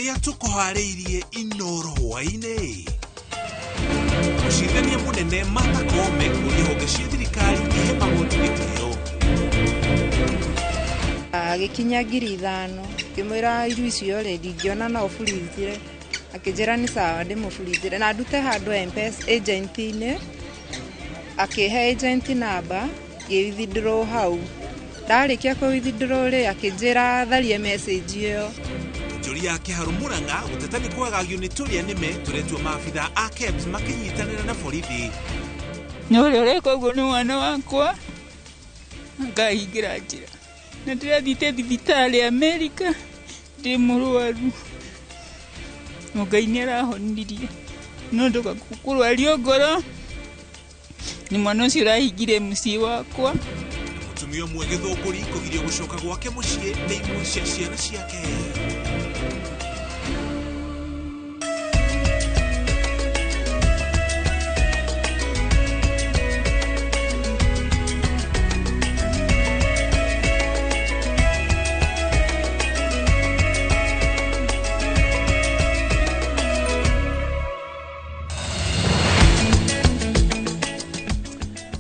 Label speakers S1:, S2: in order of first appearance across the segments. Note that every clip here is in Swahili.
S1: Maria tukohareirie inoro hwaine. Mushindania munene Martha Koome kuria honge cia thirikari ihe magoti gitio.
S2: Gikinya 5,000 kimwira iru icio already ngiona no burithire akijera ni sawa ndimuburithire na ndute handu M-Pesa agent-ini akihe agent number githindro hau ndarikia ku withindro ri akijera tharie message iyo
S1: njuri yake harumuranga utetani kwagagio ni turia nime turetwo maafitha a KEBS makinyitanira na borithi
S3: no reko go ni mwana wakwa ngahigira njira na ndirathite thibitari America ndi murwaru Mugai arahonirie no ndoka kukurwario ngoro ni mwana ucio urahingire mucii wakwa
S1: mutumia umwe githunguri kugirio gucoka gwake mucii ni imwe cia ciana ciake.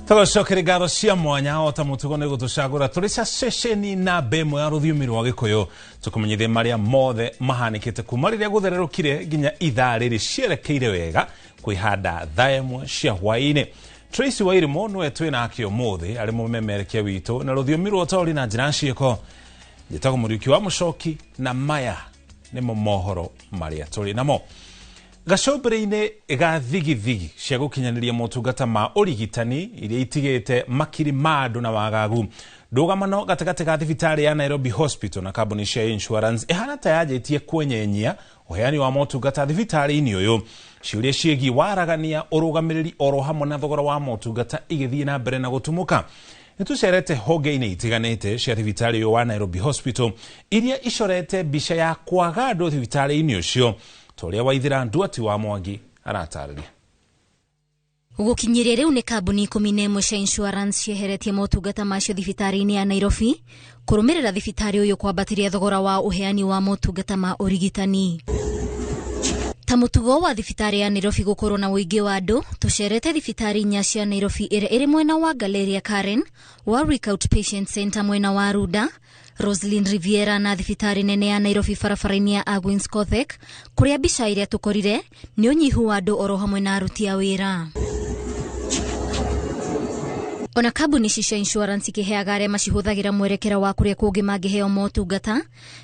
S4: Tugocokere ngaro cia mwanya ota mutugo ni gutucagura turi cia ceceni na bemo ya ruthiumi rwa Gikuyu tukumenyithia maria mothe mahanikite kuma riria guthererukire nginya ithaa riri cierekeire wega kwihanda thaa imwe cia hwaini. Tracy Wairimu niwe twina akio muthi ari mumemerekia witu na ruthiumi rwa tori na njira ciiko njitago muriuki wa mucoki na maya ni mohoro maria turi namo. Gacobere-ini ga thigithigi cia gukinyaniria motungata ma urigitani iria itigite makiri ma andu na wagagu ndugamano gatagati ga thibitari ya Nairobi Hospital na kambuni cia insurance ihana tayajitie kwenyenyia uheani wa motungata thibitari-ini uyu ciuria ciegi waragania urugamiriri oro hamwe na thogora wa motungata igithie na mbere na gutumuka. Nitucerete honge-ini itiganite cia thibitari wa Nairobi Hospital iria icorete bica ya kwaga andu thibitari-ini ucio Toria Waithira Nduati wa Mwangi aratariria.
S5: Gukinyire riu ni kambuni 11 cia insurance cieheretie motungata macio thibitari-ini ya Nairobi kurumirira thibitari uyu kwambatiria thogora wa uheani wa motungata ma urigitani. Ta mutugo wa thibitari ya Nairobi gukorwo na uingi wa andu tucerete thibitari nya cia Nairobi iri mwena wa Galleria Karen, Warwick Outpatient Center mwena wa Ruda, Roslyn Riviera na thibitari nene ya Nairobi barabara-ini ya Agwins Kothek kuria bica iria tukorire ni unyihu wa andu oro hamwe na aruti a wira. Ona kambuni cia insurance ikiheaga aria macihuthagira mwerekera wa kuria kungi mangiheo motungata,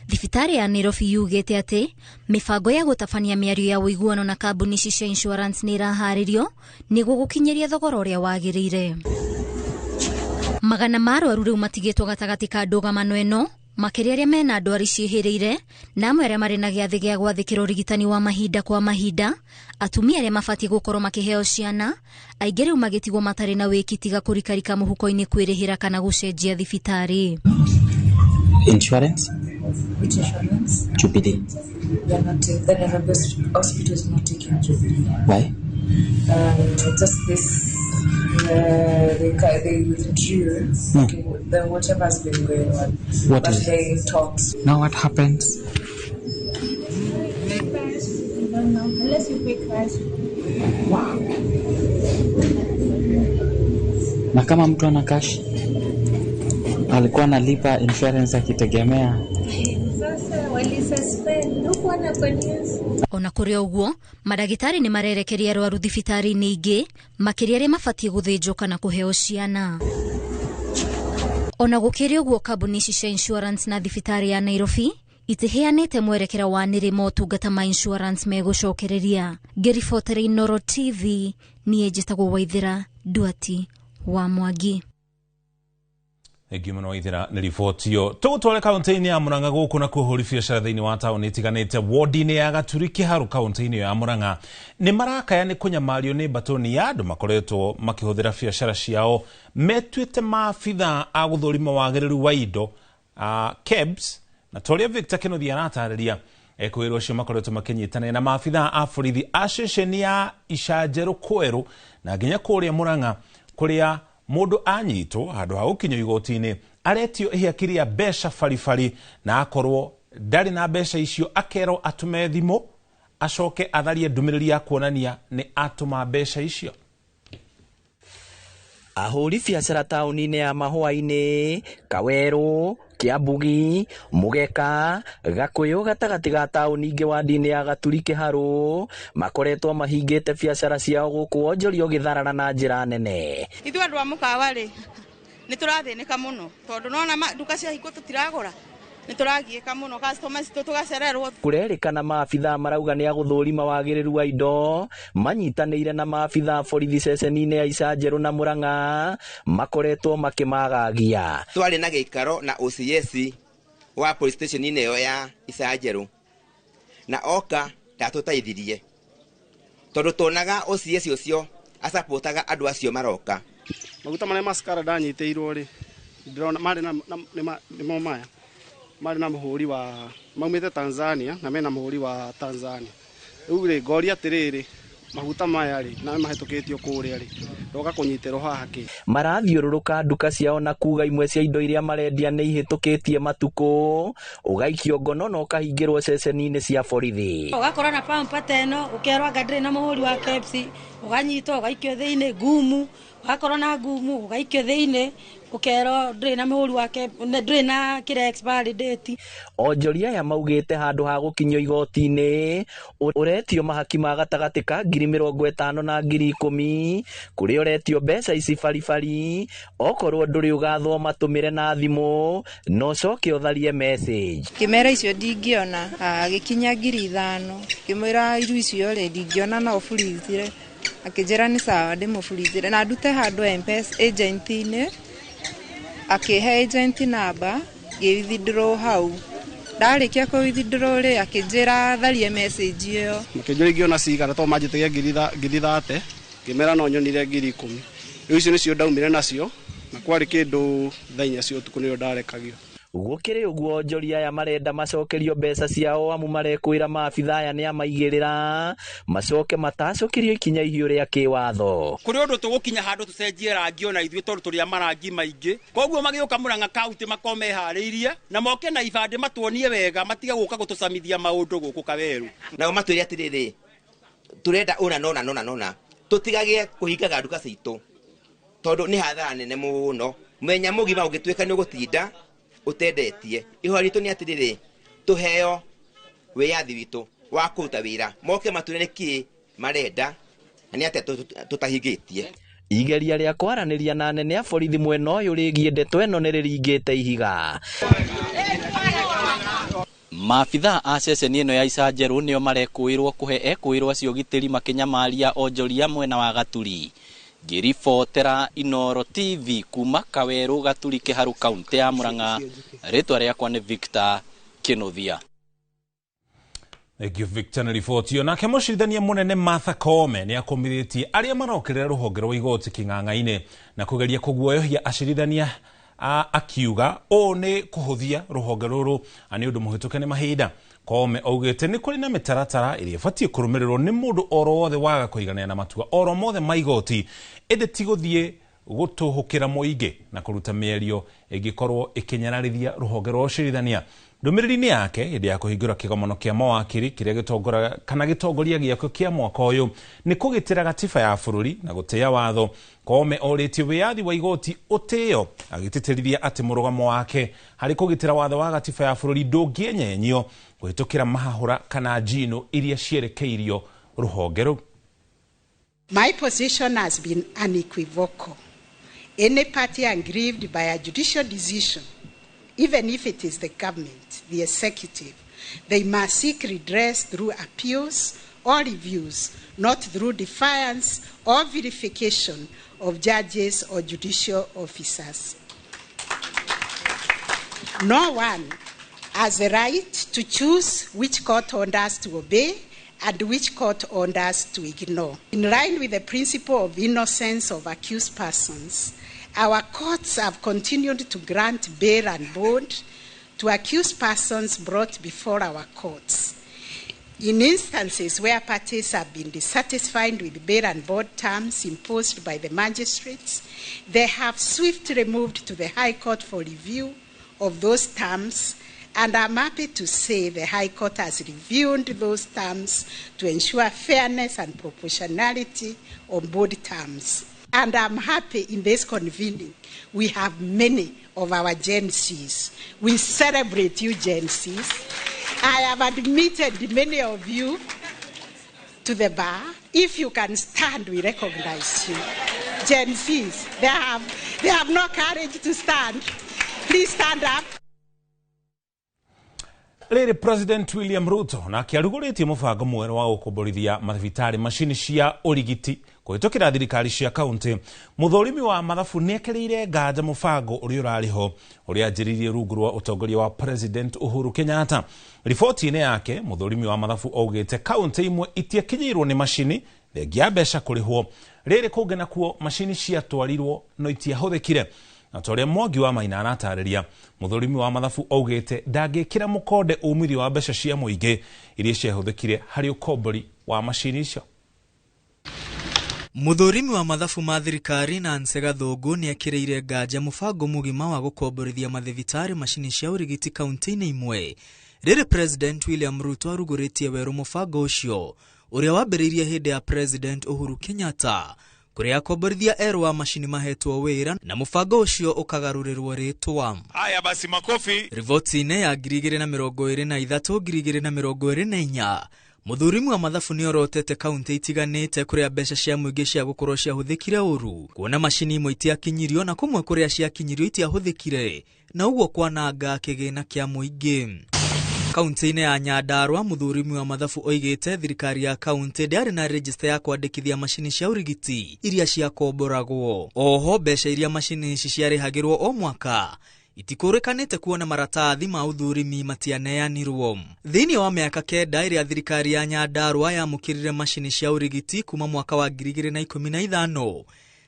S5: thibitari ya Nairobi yugite ati mibango ya gutabania miario ya uiguano na kambuni cia insurance ni iraharirio niguo gukinyeria thogora uria wagirire. Magana ma arwaru riu matigitwo gatagati ka ndugamano eno makiria aria mena ndwari ciihirire na amwe aria mari na giathi gia gwathikira urigitani wa mahinda kwa mahinda, atumia aria mabatie gukorwo makiheo ciana, aingi riu magitigwo matari na wikitiga kurikarika muhuko-ini kwirihira kana gucenjia thibitari.
S6: Insurance?
S7: Which insurance?
S6: Jubilee.
S7: They are not taking, the Nairobi hospital is not taking Jubilee.
S6: Why?
S7: Just this, they withdrew. Okay, then whatever has been going on.
S6: What
S7: but
S6: is
S7: they talks.
S6: Now what happens?
S8: Pay cash. I don't know. Unless you pay cash.
S6: Wow. Na kama mtu ana cash alikuwa analipa insurance akitegemea
S8: sasa wali-suspend huko na kwa news.
S5: Ona kuria uguo madagitari ni marerekeria arwaru thibitari-ini ingi makiria aria mabatie guthinjwo kana kuheo ciana. Ona gukiria uguo kambuni cia insurance na thibitari ya Nairobi itiheanite mwerekera wa niri motungata ma insurance megucokereria. Ngiribotera Inoro TV ni ejitagwo Waithira Nduati wa Mwangi.
S4: Egimano Waithira ni riboti yo. Tugutware kaunti-ini ya Murang'a guku na kuhuri biacara thiini wa tauni itiganite ward-ini ya Gaturi Kiharu kaunti-ini ya Murang'a ni marakaya ni kunyamario ni batoni ya andu makoretwo makihuthira biacara ciao metwite maabitha a guthurima wagiriru wa indo KEBS na toria Victor Kennedy aratariria ekwirwo cio makoretwo makinyitana na maabitha a borithi a ceceni ya Icanjeru Kweru na nginya kuria Murang'a kuria mundu anyitwo handu ha gukinyo igoti-ini aretio ihiakiria besha farifari na akorwo ndari na mbeca icio akero atume thimo acoke atharie ndumiriri ya kuonania ni atuma mbeca icio.
S9: Ahuri biacara tauni-inĩ ya Mahũa-inĩ, Kaweru, Kiambugi, Mugeka, Gakuyu gatagati ga tauni ingĩ wadi-inĩ ya Gaturi Kiharu makoretwo mahingĩte biacara ciao gũkũ Onjoria ũgĩtharara na njĩra nene.
S10: Ithuĩ andũ a mũkawa rĩ nĩ tũrathĩnĩka mũno tondũ nona nduka cia hingo tũtiragũra. Nituragieka muno customers tugacererwo. Kurerikana maabitha marauga ni agũthũrima wagĩrĩru wa indo manyitanĩire na maabitha borithi ceceni-inĩ ya Icanjeru na Murang'a makoretwo makimagagia.
S11: Twari na gĩikaro na OCS wa police station ĩyo ya Icanjeru na oka ndatũteithirie tondũ tonaga OCS ũcio asapotaga andũ acio maroka.
S12: Maguta marĩa maskara ndanyitĩirwo rĩ ndĩrona marĩ na maya mari na muhuri wa maumite Tanzania na mena muhuri wa Tanzania. Ugire ngoria atiriri mahuta maya ri na mahetukitio kuria ri ndoka kunyiterwo haha ki.
S9: Marathiũrũrũka nduka ciao na kuga imwe cia indo iria marendia nĩ ihĩtũkĩtie matukũ ugaikio ngono no kahingĩrwo ceceni-inĩ cia borithi.
S10: Ugakora na pampa teno ukerwa gadre na muhuri wa KFC uganyitwo ugaikio thĩinĩ gumu ugakora na gumu ugaikio thĩinĩ ukero ndre na muhuri wake ndre na kire expiry date.
S9: Onjoria ya maugite handu ha gukinyio igoti-inĩ uretio mahaki ma gatagati ka 50,000 na 10,000 kuri uretio mbeca ici baribari okorwo nduri ugathoma tumire na thimu no coke utharie message.
S2: Kimera icio ndingiona agikinya 5,000 kimera iru icio le ndingiona na ofulizire akijera ni sawa ndimufulizire na ndute handu M-Pesa agent-inĩ akihe agent number gĩwithdraw hau ndarikia ku withdraw ri akijera tharie message iyo
S12: makijera ngiona cigara to manjite 30 kimera no nyonire 10,000 icio nicio ndaumire nacio na kwari kindu thainya cio tuku niyo ndarekagio.
S9: Gukiri uguo Onjoria ya marenda macokerio mbeca ciao amu marekwira maabitha aya ni amaigirira macoke matacokerio ikinya ihiũ ria kiwatho.
S13: Kuri undu tugukinya handu tucenjie rangi ona ithuĩ tondu turi amarangi maingi koguo magĩuka Murang'a kaunti makome harĩirie na moke na ibande matuonie wega matige guka gutucamithia maundu guku Kaweru
S11: nao matwĩre atiriri turenda ona tutigagie kuhingaga nduka citu tondu ni hathara nene muno menya mugima ungituika ni ugutinda utendetie ihwa ritu ni atiriri tuheo wiyathi witu wa kuruta wira moke mature ki marenda ni ate tutahingitie.
S9: Igeria ria kwaraniria na nene a borithi mwena uyu rigie ndeto eno ni riringite ihiga. Maabitha a ceceni ĩno ya Icanjeru nĩo marekuirwo kuhe ekuirwo acio gitĩri makinyamaria Onjoria mwena wa Gaturi. Ngiribotera Inooro TV kuma Kaweru Gaturi Kiharu kaunti ya Murang'a. Ritwa riakwa ni Victor Kinuthia.
S4: Thank you Victor na riboti yo. Nake mũcirithania mũnene Martha Koome nĩ akomithitie arĩa marokĩrĩra rũhonge rwa igoti kĩng'ang'a-inĩ na kũgeria kũguoyohia acirithania akiuga o nĩ kũhũthia rũhonge rũrũ nĩ ũndũ mũhĩtũke nĩ mahinda. Koome augĩte nĩ kũrĩ na mĩtaratara ĩrĩa ĩbatiĩ kũrũmĩrĩrwo nĩ mũndũ oro wothe waga kũiganania na matua oro mothe ma igoti ĩndĩ ti gũthiĩ gũtũhũkĩra mũingĩ na kũruta mĩario ĩngĩkorwo ĩkĩnyararithia rũhonge rwa ũcirithania. Ndũmĩrĩri-inĩ yake hĩndĩ ya kũhingũra kĩgomano kĩa mawakiri kĩrĩa gĩtongoria gĩakĩo kĩa mwaka ũyũ nĩ kũgitĩra gatiba ya bũrũri na gũtĩĩa watho. Koome orĩtie wĩyathi wa igoti ũtĩo agĩtĩtĩrithia atĩ mũrũgamo wake harĩ kũgitĩra watho wa gatiba ya bũrũri ndũngĩenyenyio kũhĩtũkĩra mahahũra kana njino iria cierekeirio rũhonge rũu.
S14: My position has been unequivocal. Any party aggrieved by a judicial decision, even if it is the government, the executive, they must seek redress through appeals or reviews, not through defiance or verification of judges or judicial officers. No one has the right to choose which court orders to obey and which court orders to ignore. In line with the principle of innocence of accused persons, our courts have continued to grant bail and bond to accused persons brought before our courts. In instances where parties have been dissatisfied with bail and bond terms imposed by the magistrates, they have swiftly moved to the High Court for review of those terms And I'm happy to say the High Court has reviewed those terms to ensure fairness and proportionality on both terms. And I'm happy in this convening, we have many of our Gen Cs. We celebrate you, Gen Cs. I have admitted many of you to the bar. If you can stand, we recognize you. Gen Cs, they have no courage to stand. Please stand up.
S4: Lady President William Ruto na kiaruguritie mubango mwerũ wa gukomborithia mathibitari mashini cia urigiti kuhitũkĩra thirikari cia kaunti. Muthũrimi wa mathabu nĩekĩrĩire nganja mubango ũrĩa ũrarĩho ũrĩa anjĩrĩirie rungu rwa ũtongoria wa President Uhuru Kenyatta. Riboti-inĩ yake muthũrimi wa mathabu augĩte kaunti imwe itiakinyĩirwo nĩ mashini thengia mbeca kũrĩhwo. Rĩrĩ kũngĩ nakuo mashini ciatwarirwo no itiahũthĩkire. Na tore Mwangi wa Maina aratarĩria muthũrimi wa mathabu augĩte ndangĩkĩra mũkonde umithio wa mbeca cia mũingĩ iria ciahũthĩkire harĩ ũkombori wa mashini icio.
S15: Muthũrimi wa mathabu ma thirikari Nancy Gathũngũ nĩekĩrĩire nganja mũbango mũgima wa gũkomborithia mathibitari mashini cia ũrigiti kaunti-inĩ imwe. Rĩrĩ President William Ruto arugũrĩtie werũ mũbango ũcio ũrĩa wambĩrĩirie hĩndĩ ya President Uhuru Kenyatta kuria akomborithia erũ wa mashini mahetwo wĩra na mũbango ũcio ũkagarũrĩrwo rĩtwa.
S16: Haya basi makofi.
S15: Riboti-inĩ ya 2023-2024 muthũrimi wa mathabu nĩorotete kaunti itiganĩte kuria mbeca cia mũingĩ cia gũkorwo ciahũthĩkire ũru, kuona mashini imwe itiakinyirio na kumwe kuria ciakinyirio itiahũthĩkire na ũguo kwananga kĩgĩna kĩa mũingĩ. Kaunti-inĩ ya Nyandarua muthũrimi wa mathabu oigĩte thirikari ya kaunti ndĩarĩ na register ya kwandĩkithia mashini cia ũrigiti iria ciakomboragwo. Oho mbeca iria mashini ici ciarĩhagĩrwo o mwaka itikũrĩkanĩte kuona maratathi ma ũthũrimi matianeanirwo. Thĩinĩ wa mĩaka 9 ĩrĩa thirikari ya Nyandarua yamũkĩrire mashini cia ũrigiti kuma mwaka wa 2015,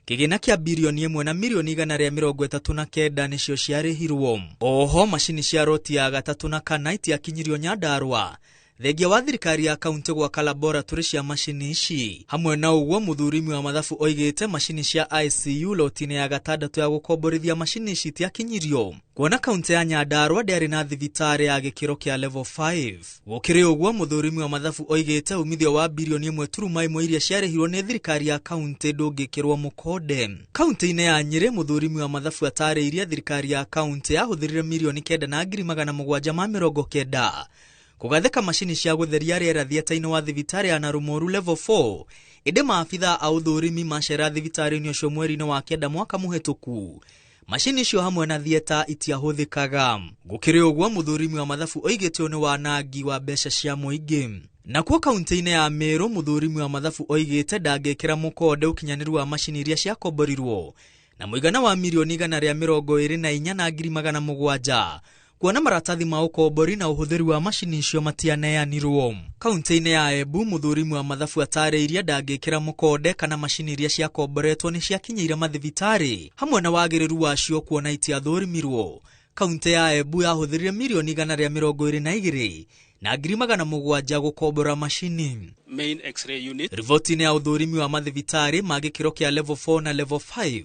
S15: kĩgĩna kĩa bilioni 1 na milioni 139 nĩcio ciarĩhirwo. Oho mashini cia roti ya 3 na 4 itiakinyirio Nyandarua thengia wa thirikari ya kaunti gwaka laboratory cia mashini ici. Hamwe na ũguo muthũrimi wa mathabu oigĩte mashini cia ICU loti-inĩ ya 6 ya gũkomborithia mashini ici itiakinyirio, kuona kaunti ya Nyandarua ndĩarĩ na thibitarĩ ya gĩkĩro kĩa level 5. Gũkĩrĩ ũguo muthũrimi wa mathabu oigĩte umithio wa bilioni 1.1 iria ciarĩhirwo nĩ thirikari ya kaunti ndũngĩkĩrwo mũkonde. Kaunti-inĩ ya Nyĩrĩ muthũrimi wa mathabu atarĩirie thirikari ya kaunti yahũthĩrire milioni 9,790 kugathĩka mashini cia gũtheria rĩera thieta-inĩ wa thibitarĩ ya Narumoru level 4. Ĩndĩ maabitha a ũthũrimi macera thibitarĩ-inĩ ũcio mweri-inĩ wa 9 mwaka mũhetũku. Mashini icio hamwe na thieta itiahũthĩkaga. Gũkĩrĩ ũguo muthũrimi wa mathabu oigĩte nĩ wanangi wa mbeca cia mũingĩ. Nakuo kaunti-inĩ ya Meru muthũrimi wa mathabu oigĩte ndangĩkĩra mũkonde ũkinyanĩru wa mashini iria ciakomborirwo na mũigana wa milioni 124,700 kuona maratathi ma ũkombori na ũhũthĩri wa mashini icio matianeanirwo. Kaunti-inĩ ya Embu muthũrimi wa mathabu atarĩirie ndangĩkĩra mũkonde kana mashini iria ciakomboretwo nĩ ciakinyĩire mathibitarĩ hamwe na wagĩrĩru wacio kuona itiathũrimirwo. Kaunti ya Embu yahũthĩrire milioni 122 na 700 gũkombora mashini.
S17: Main X-ray unit.
S15: Riboti-inĩ ya ũthũrimi wa mathibitarĩ ma gĩkĩro kĩa level 4 na level 5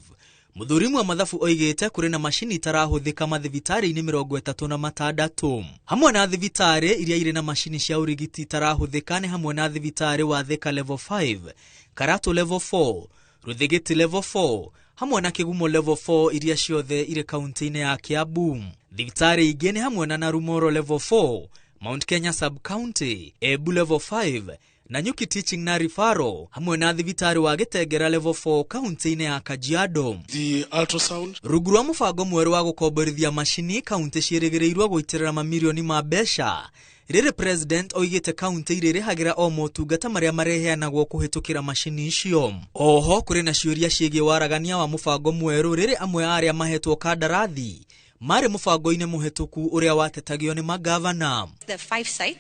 S15: muthũrimi wa mathabu oigĩte kũrĩ na mashini itarahũthĩka mathibitarĩ-inĩ 36 hamwe na thibitarĩ iria irĩ na mashini cia ũrigiti itarahũthĩka nĩ hamwe na thibitarĩ wa Thika level 5, Karatu level 4, Rũthĩgĩti level 4 hamwe na Kĩgumo level 4 iria ciothe irĩ kaunti-inĩ ya Kiambu. Thibitarĩ ingĩ nĩ hamwe na Narumoro level 4, Mount Kenya sub county, Embu level 5 na Nyuki teaching na referral hamwe na thibitarĩ wa Gĩtengera level 4 kaunti-inĩ ya Kajiado.
S17: The ultrasound.
S15: Rungu rwa mũbango mwerũ wa gũkomborithia mashini kaunti ciĩrĩgĩrĩirwo gũitĩrĩra mamirioni ma mbeca. Rĩrĩ President oigĩte kaunti irĩrĩhagĩra o motungata marĩa mareheanagwo kũhĩtũkĩra mashini icio. Oho kũrĩ na ciũria ciĩgiĩ waragania wa mũbango mwerũ rĩrĩ amwe arĩa mahetwo kandarathi marĩ mũbango-inĩ mũhetũku ũrĩa watetagio nĩ magavana.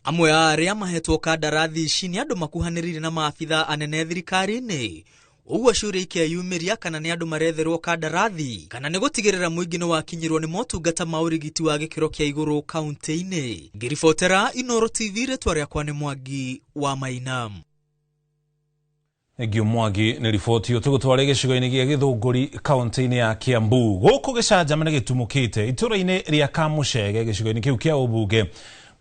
S15: Amwe arĩa mahetwo kandarathi ici nĩ andũ makuhanĩrĩire na maabitha anene thirikari-inĩ. Ũguo ciũria ikeyumĩria kana nĩ andũ maretherwo kandarathi kana nĩ gũtigĩrĩra mũingĩ nĩ wakinyĩrwo nĩ motungata ma ũrigiti wa gĩkĩro kĩa igũrũ kaunti-inĩ. Ngĩribotera Inooro TV, rĩtwa rĩakwa nĩ Mwangi wa Maina.
S4: Egio Mwangi nä riboti å tå gå twarä gä cigo-inä gä a gä thå ngå ri kauntä-inä ya Kiambu gå kå gä canjamana gä tumå kä te itå ra-inä rä a Kamucege gä cigo-inä kä u kä a å mbunge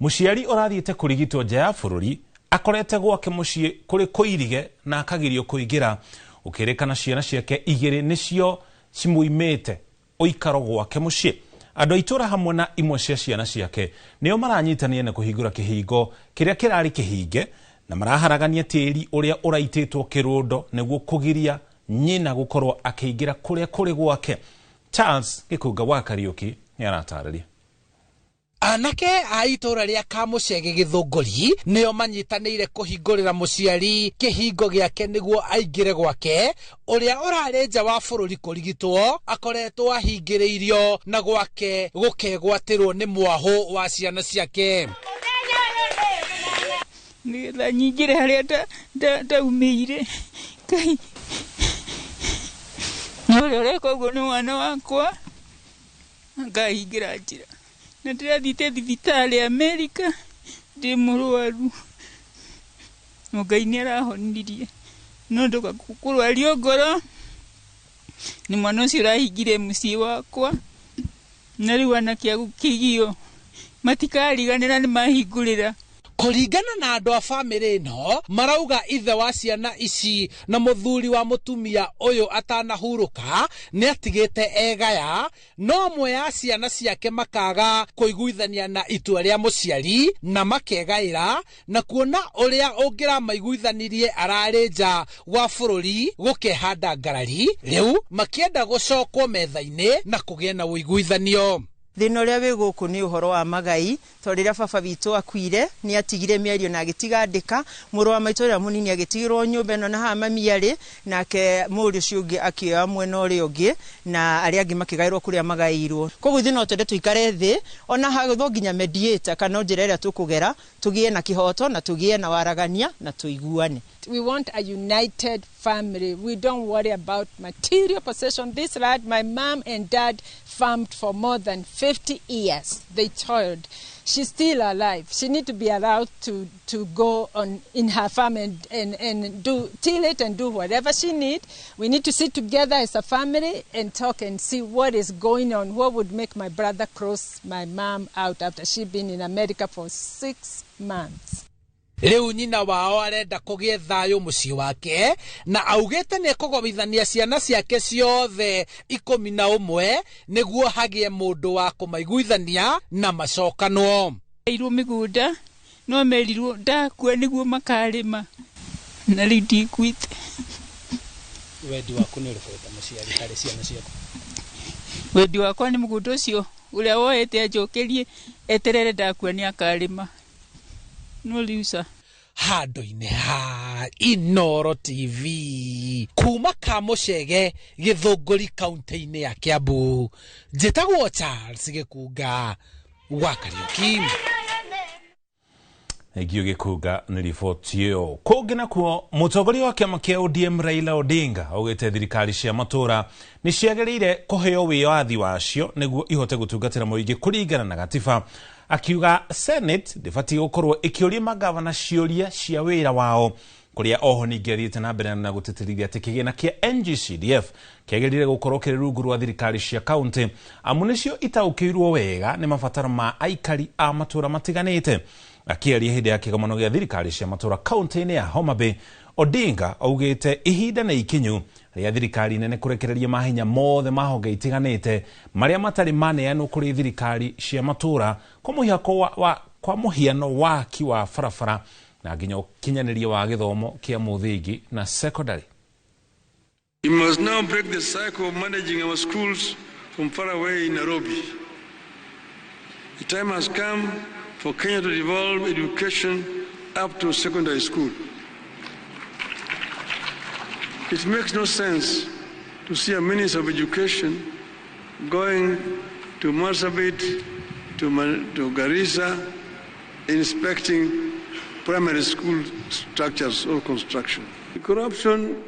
S4: må ciari å rathiä te kå rigitwo nja ya bå rå ri akorete gwake må ciä kå rä kå irige na akagirio kå ingä ra å kä rä kana ciana ciake igä rä nä cio cimå imä te å ikaro gwake må ciä andå a itå ra hamwe na imwe cia ciana ciake nä o maranyitanie na kå hingå ra kä hingo kä rä a kä rarä kä hinge na maraharagania tĩri ũrĩa ũraitĩtwo kĩrũndo nĩguo kũgiria nyina gũkorwo akĩingĩra kũrĩa kũrĩ gwake. Charles Gĩkunga wa Kariuki nĩ aratarĩria.
S16: Anake a itũra rĩa Kamucege Gĩthũngũri nĩo manyitanĩire kũhingũrĩra mũciari kĩhingo gĩake nĩguo aingĩre gwake ũrĩa ũrarĩ nja wa bũrũri kũrigitwo akoretwo ahingĩrĩirio na gwake gũkegwatĩrwo nĩ mwahũ wa ciana ciake.
S3: Nĩgetha nyingĩre harĩa ndaumĩire Ngai ũrĩa ũreka ũguo nĩ mwana wakwa ngahingĩra njĩra na ndĩrathiĩte thibitarĩ Amerika ndĩ mũrwaru Ngai nĩ arahonirie no ndũgakũrwario ngoro nĩ mwana ũcio ũrahingire mũciĩ wakwa na rĩu anake a gũkĩgio matikariganĩra nĩ mahingũrĩra.
S16: Kũringana na andũ a bamĩrĩ ĩno marauga ithe wa ciana ici na mũthuri wa mũtumia ũyũ atanahurũka nĩ atigĩte egaya no amwe ya ciana ciake makaga kũiguithania na itua rĩa mũciari na makegaĩra na kuona ũrĩa ũngĩramaiguithanirie ararĩ nja wa bũrũri gũkehanda ngarari rĩu makĩenda gũcokwo metha-inĩ na kũgĩa na ũiguithanio.
S18: Thĩna ũrĩa wĩ gũkũ nĩ ũhoro wa magai tondũ rĩrĩa baba witũ akuire nĩ atigire mĩario na agĩtiga andĩka mũrũ wa maitũ ũrĩa mũnini agĩtigĩrwo nyũmba ĩno na haha mami arĩ nake mũriũ ũcio ũngĩ akĩoya mwena ũrĩa ũngĩ na arĩa angĩ makĩgaĩrwo kũrĩa magaĩirwo koguo ithuĩ no twende tũikare thĩ ona hagũthwo nginya mediator kana njĩra ĩrĩa tũkũgera tũgĩe na kĩhoto na tũgĩe na waragania na tũiguane.
S19: We want a united family. We don't worry about material possession. This lad, my mom and dad farmed for more than 50 years. They toiled. She's still alive. She needs to be allowed to go on in her farm and do till it and do whatever she needs. We need to sit together as a family and talk and see what is going on. What would make my brother cross my mom out after she'd been in America for 6 months.
S16: Rĩu nyina wao arenda kũgĩe thayũ mũciĩ wake na augĩte nĩ kũgomithania ciana ciake ciothe 11 nĩguo hagĩe mũndũ wa kũmaiguithania na macokanwo.
S3: Irwo mĩgũnda no merirwo ndakua nĩguo makarĩma na rĩu ndikuĩte.
S16: Wendi waku nĩ ũrĩkũ ta mũciari harĩ ciana ciaku?
S3: Wendi wakwa nĩ mũgũnda ũcio ũrĩa woete anjokerie eterere ndakua nĩ akarĩma. No liusa
S16: handũ-inĩ ha Inooro TV kuma Kamucege Gĩthũngũri kaunti-inĩ ya Kiambu njĩtagwo Charles Gĩkunga wa Kariuki.
S4: Egio Gĩkunga nĩ riboti ĩyo. Kũngĩ nakuo mũtongoria wa kĩama kĩa ODM Raila Odinga augĩte thirikari cia matũra nĩ ciagĩrĩire kũheo wĩyathi wacio nĩguo ihote gũtungatĩra mũingĩ kũringana na gatiba akiuga Senate ndĩbatiĩ gũkorwo ĩkĩũria magavana ciũria cia wĩra wao kũrĩa oho ningĩ athiĩte na mbere na gũtĩtĩrithia atĩ kĩgĩna kĩa NGCDF kĩagĩrĩire gũkorwo kĩrĩ rungu rwa thirikari cia kaunti amu nĩcio itaũkĩirwo wega nĩ mabataro ma aikari a matũra matiganĩte. Akĩaria hĩndĩ ya kĩgomano gĩa thirikari cia matũra kaunti-inĩ ya Homa Bay, Odinga augĩte ihinda nĩ ikinyu rĩa thirikari nene kũrekereria mahinya mothe ma honge itiganĩte marĩa matarĩ maneanwo kũrĩ thirikari cia matũra kwa mũhiano waki wa barabara na nginya ũkinyanĩria wa gĩthomo kĩa mũthingi na secondary.
S20: We must now break the cycle of managing our schools from far away in Nairobi. The time has come for Kenya to devolve education up to secondary school. It makes no sense to see a Minister of Education going to Marsabit, to Garissa, inspecting primary school structures or construction. The corruption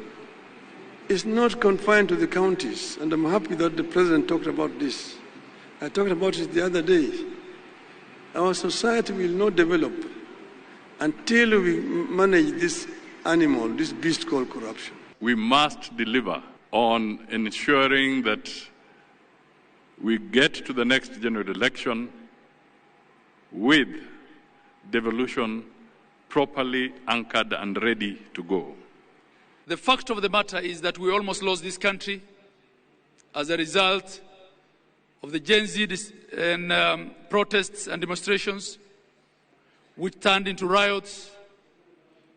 S20: is not confined to the counties, and I'm happy that the President talked about this. I talked about it the other day. Our society will not develop until we manage this animal, this beast called corruption.
S21: We must deliver on ensuring that we get to the next general election with devolution properly anchored and ready to go.
S22: The fact of the matter is that we almost lost this country as a result of the Gen Z protests and demonstrations, which turned into riots.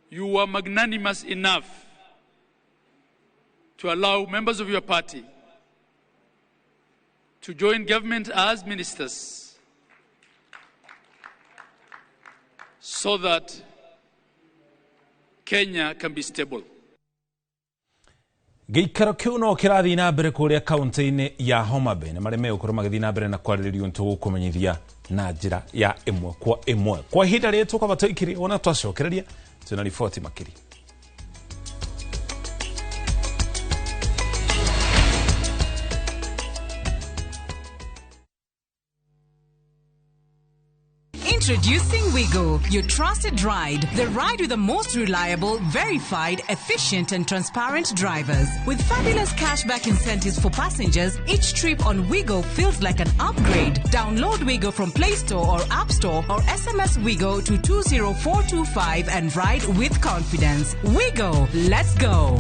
S22: You were magnanimous enough to allow members of your party to join government as ministers so that Kenya can be stable.
S4: Gĩikaro kĩu no kĩrathiĩ na mbere kũrĩa kaunti-inĩ ya Homa Bay, na marĩa megũkorwo magĩthiĩ na mbere na kwarĩrĩrio nĩtũgũkũmenyithia na njĩra ya ĩmwe kwa ĩmwe. Kwa ihinda rĩrĩ tũkwamba tũikiri ona twacokereria twĩna riboti makĩria.
S23: Introducing Wigo, your trusted ride. The ride with the most reliable, verified, efficient and transparent drivers. With fabulous cashback incentives for passengers, each trip on Wigo feels like an upgrade. Download Wigo from Play Store or App Store or SMS Wigo to 20425 and ride with confidence. Wigo, let's go.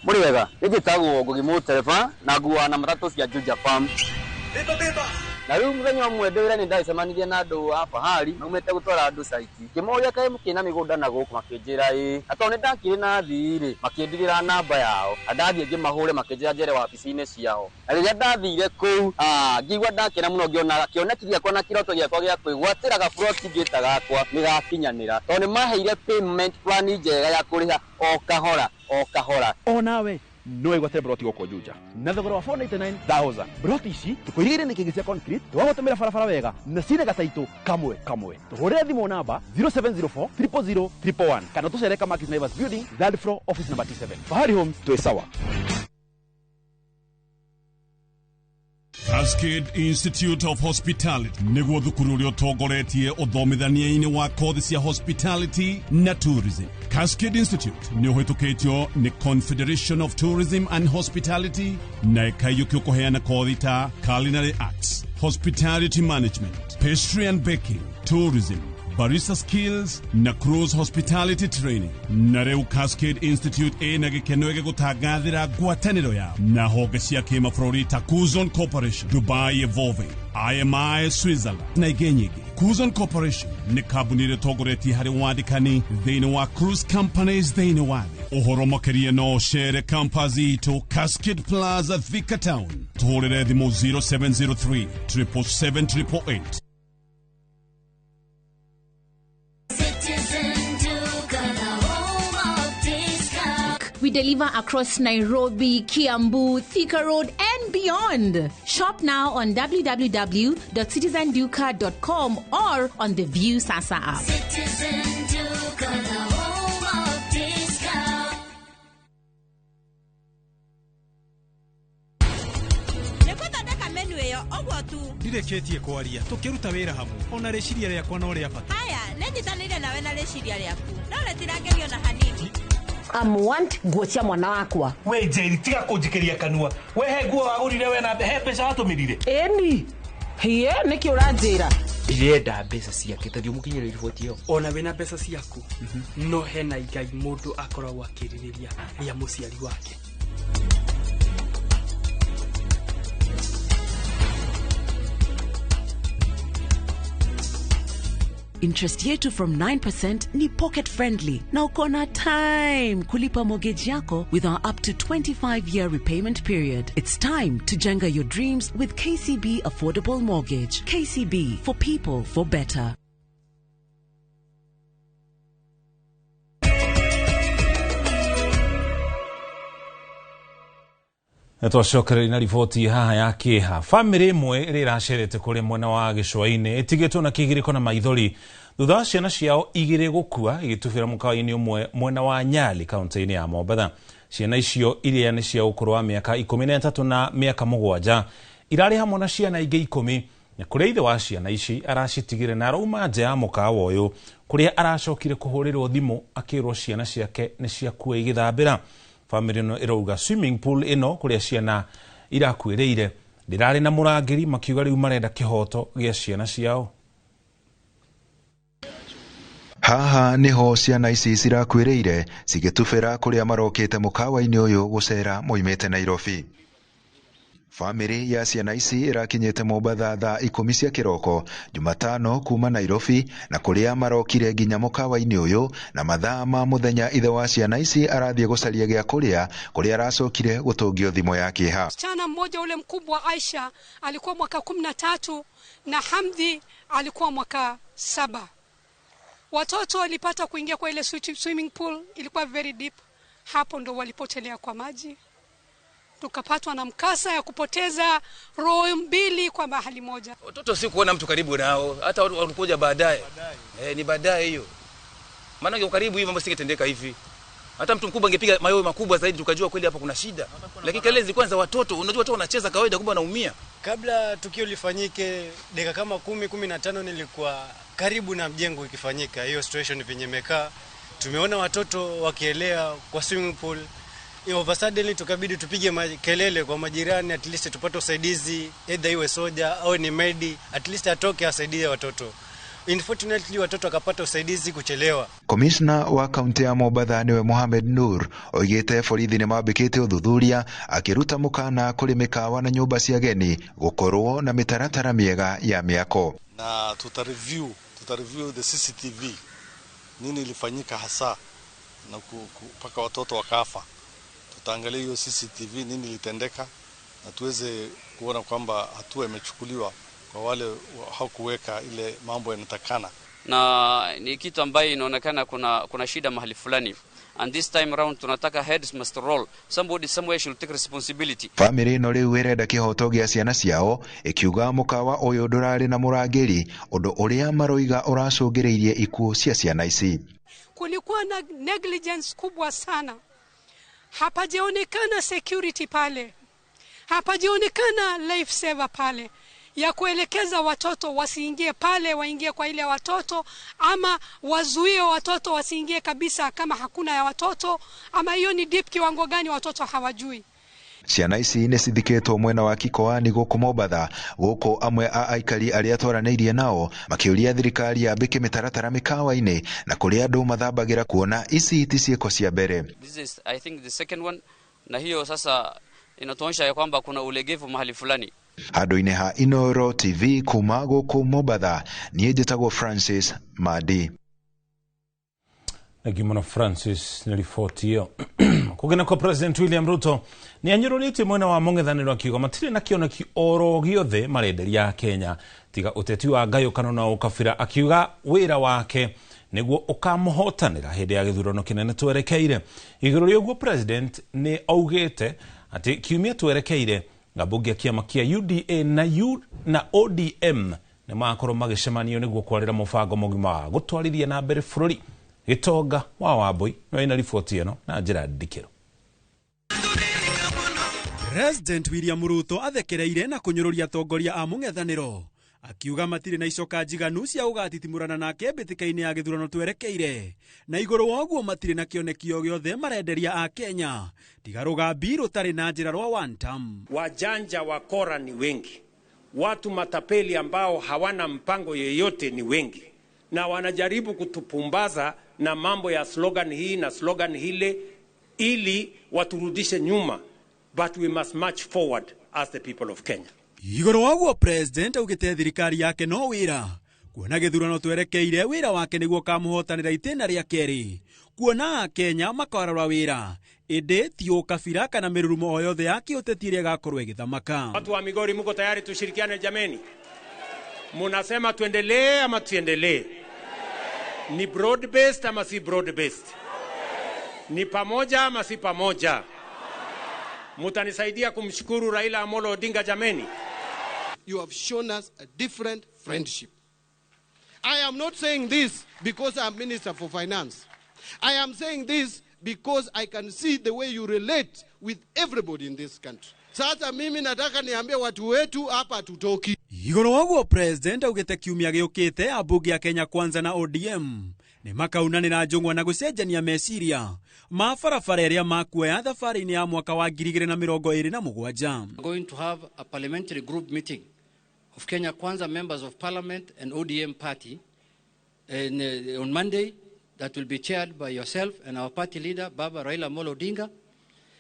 S24: Muri wega nigitagwo Ngugimu Tereba na nguwa na matatu cia Juja Farm. Na riu muthenya umwe ndwira ni ndaicemanirie na andu hapa hali numete gutwara andu site kimoria kae mukina migunda na guku makinjira atone ndakire na thiri makindirira namba yao andathie ngimahure makinjira njere wabici-ini ciao na riria ndathire kuu ngigwa ndakena muno ngiona kionekithia kwa na kiroto giakwa gia kwigwatira ga front ngita gakwa nigakinyanira tone maheire payment plan njega ya kuriha o kahora
S25: nawe no igwate broti goko Juja na thogora wa 499,000 broti ici tukwirire ni kigisia concrete twagotomera barabara wega na cine gataitu kamwe tuhore thimo namba 0704 000 111 kana tucereka Markis Naivas building third floor office number 27 Fahari Home Twesawa.
S26: Cascade Institute of Hospitality niguo thukuru uria utongoretie uthomithania-ini wa kothi cia hospitality na tourism. Cascade Institute ni uhitukitio ni Confederation of Tourism and Hospitality na ikaiyukio kuheana kothi ta culinary arts, hospitality management, pastry and baking, tourism, barista skills na cruise hospitality training. Na reu Cascade Institute ina gikeno gigutangathira ngwataniro yao na honge cia kimabũrũri ta Kuzon Corporation, Dubai Evolving, IMI Switzerland na ingĩ nyingĩ. Kuzon Corporation ni kambuni ĩrĩa ĩtongoretie harĩ wandĩkani thĩinĩ wa cruise companies thĩinĩ wa thĩ. Ũhoro makĩria no cere campus itũ Cascade Plaza Thika Town, tũhũrĩre thimũ 0703 777 888.
S27: We deliver across Nairobi, Kiambu, Thika Road, and beyond. Shop now on www.citizenduka.com or on the View Sasa app.
S28: Citizen Duka, the home of discount.
S29: Ndireketie kwaria tukiruta wira hamwe ona reciria riakwa no ria bata.
S30: Haya nenjitanire nawe na reciria riaku no retirangerio na hanini.
S31: Want nguo cia mwana wakwa.
S32: We Njeri tiga kunjikiria kanua. We he nguo wagurire we na he mbeca watumirire.
S31: Eni. Hie niki uranjira.
S33: Ndirenda mbeca ciake tathio mukinyire riboti yo.
S34: Ona wena mbeca ciaku. No hena igai mundu akoragwo akiririria ria muciari wake.
S35: Interest yetu from 9% ni pocket friendly. Na uko na time kulipa mortgage yako with our up to 25-year repayment period. It's time to jenga your dreams with KCB Affordable Mortgage. KCB, for people, for better.
S4: Twacokereria na riboti haha ya kiha. Family imwe ĩrĩa ĩracerete kũrĩ mwena wa gĩcũa-inĩ ĩtigĩtwo na kĩgirĩko na maithori thutha wa ciana ciao igĩrĩ gũkua igĩtubĩra mũkawa-inĩ ũmwe mwena wa Nyali kaunti-inĩ ya Mombatha. Ciana icio iria nĩ cia ũkũrũ wa mĩaka 13 na mĩaka 7 irarĩ hamwe na ciana ingĩ 10 na kuria ithe wa ciana ici aracitigire na arauma nja ya mukawa uyu kuria aracokire kuhurirwo thimu akirwo ciana ciake ni ciakua igithambira. Family no irauga swimming pool ino kuria ciana irakuireire ndirari na murangiri makiuga riu marenda kihoto gia ciana ciao.
S1: Haha niho ciana ici cirakwĩrĩire cigĩtubĩra kũrĩa marokĩte mũkawa-inĩ ũyũ gũcera moimĩte Nairobi. Family ya ciana ici irakinyĩte Mombatha thaa 10 cia kĩroko Jumatano kuma Nairobi na kũrĩa marokire nginya mũkawa-inĩ ũyũ na mathaa ma mũthenya ithe wa ciana ici arathiĩ gũcaria gĩa kũrĩa aracokire gũtũngio thimo ya kĩeha.
S2: Msichana mmoja ule mkubwa Aisha alikuwa mwaka 13 na Hamdi alikuwa mwaka 7. Watoto walipata kuingia kwa ile swimming pool, ilikuwa very deep. Hapo ndo walipotelea kwa maji. Tukapatwa na mkasa ya kupoteza roho mbili kwa mahali moja.
S5: Watoto si kuona mtu karibu nao, hata walikuja baadaye. Ni baadaye hiyo. Maana yako karibu hivi mambo singetendeka hivi. Hata mtu mkubwa angepiga mayowe makubwa zaidi tukajua kweli hapa kuna shida. Lakini kelele zilikuwa za watoto, unajua watoto wanacheza kawaida kumbe wanaumia.
S6: Kabla tukio lifanyike dakika kama 10-15 nilikuwa karibu na mjengo ikifanyika. Hiyo situation venye imekaa, tumeona watoto wakielea kwa swimming pool. Suddenly tukabidi tupige kelele kwa majirani, at least tupate usaidizi, either iwe soja au ni medi, at least atoke asaidie watoto. Unfortunately watoto wakapata usaidizi kuchelewa.
S1: Commissioner wa kaunti ya Mombatha niwe Mohamed Nur oigite borithi ni mambikite uthuthuria akiruta mukana kuri mikawa na nyumba cia ageni gukorwo na mitaratara miega ya miako.
S7: Na tutareview the CCTV nini ilifanyika hasa na kupaka watoto wakafa. Tutaangalia hiyo CCTV nini ilitendeka na tuweze kuona kwamba hatua imechukuliwa kwa wale hawakuweka ile mambo yanatakana.
S8: Na ni kitu ambayo inaonekana kuna shida mahali fulani. And this time around tunataka heads must roll. Somebody somewhere should take responsibility.
S1: Family no riu irenda kihoto gia ciana ciao ikiuga mukawa uyu ndurari na murangiri undu uria maroiga uracungiriirie ikuo cia ciana ici.
S2: Kulikuwa na negligence kubwa sana. Hapajaonekana security pale. Hapajaonekana life saver pale. Ya kuelekeza watoto wasiingie pale, waingie kwa ile watoto, ama wazuie watoto wasiingie kabisa kama hakuna ya watoto, ama hiyo ni deep kiwango gani watoto hawajui.
S1: Ciana ici nĩ cithikĩtwo mwena wa Kikoani gũkũ Mombatha gũkũ amwe a aikari arĩa twaranĩirie nao makĩũria thirikari yambĩke mĩtaratara mĩkawa-inĩ na kũrĩa andũ mathambagĩra kuona ici ti ciĩko cia mbere.
S8: This is I think the second one, na hiyo sasa inatuonyesha ya kwamba kuna ulegevu mahali fulani.
S1: Handũ-inĩ ha Inooro TV kuma gũkũ Mombatha niĩ njĩtagwo Francis Madi.
S4: Nagimono Francis ni ripoti hiyo. Kugena kwa President William Ruto ni anyurulite mwena wa mung'ethanĩro akiuga matire na kĩoneki oro giothe marenderia Kenya tiga uteti wa ngayũkano na ukabira, akiuga wĩra wake nĩguo ũkamũhotanĩra hĩndĩ ya gĩthurano kĩnene twerekeire. Igũrũ rĩa ũguo President ni augĩte atĩ kiumia twerekeire ngambunge kĩama kĩa UDA na ODM nĩ makorwo magĩcemanio nĩguo kwarĩra mũbango mũgima wa gũtwarithia na mbere bũrũri. Gitonga wa Wambui no ina ripoti ino na njira ndikiro.
S29: President William Ruto athekereire na kunyururia atongoria a mung'ethanĩro akiuga matire na icoka njiganu cia ugatitimurana nake mbĩtĩka-inĩ ya gĩthurano twerekeire na igũrũ wa ũguo matire na kĩonekio gĩothe marenderia a Kenya tiga rũgambi rũtarĩ na njĩra rwa one term.
S9: Wajanja wakora ni wengi, watu matapeli ambao hawana mpango yeyote ni wengi, na wanajaribu kutupumbaza na mambo ya slogan hii na slogan hile ili waturudishe nyuma, but we must march forward as the people of Kenya.
S29: Igũrũ wa ũguo President augĩte thirikari yake no wĩra kuona gĩthurano twerekeire wĩra wake nĩguo kamũhotanĩra itĩna rĩa kerĩ kuona Kenya makarora wĩra ĩndĩ ti ũkabira kana mĩrurumo o yothe ya kĩũteti ĩrĩa ĩgakorwo ĩgĩthamaka.
S9: Watu wa Migori mko tayari tushirikiane jameni? Munasema tuendelee ama tuendelee? Ni broad based ama si broad based? Ni pamoja ama si pamoja? Mutanisaidia kumshukuru Raila Amolo Odinga jameni?
S10: You have shown us a different friendship. I am not saying this because I am Minister for Finance. I am saying this because I can see the way you relate with everybody in this country. Sasa mimi nataka niambie watu wetu hapa tutoki.
S29: igoro waguo president augite kiumia giukite ambunge ya Kenya Kwanza na ODM ni makaunanira njung'wa na gucenjania meciria ma barabara iria makuoya thabari-ini ya mwaka wa 2027.
S3: Going to have a parliamentary group meeting of Kenya Kwanza members of parliament and ODM party on Monday that will be chaired by yourself and our party leader Baba Raila Amolo Odinga,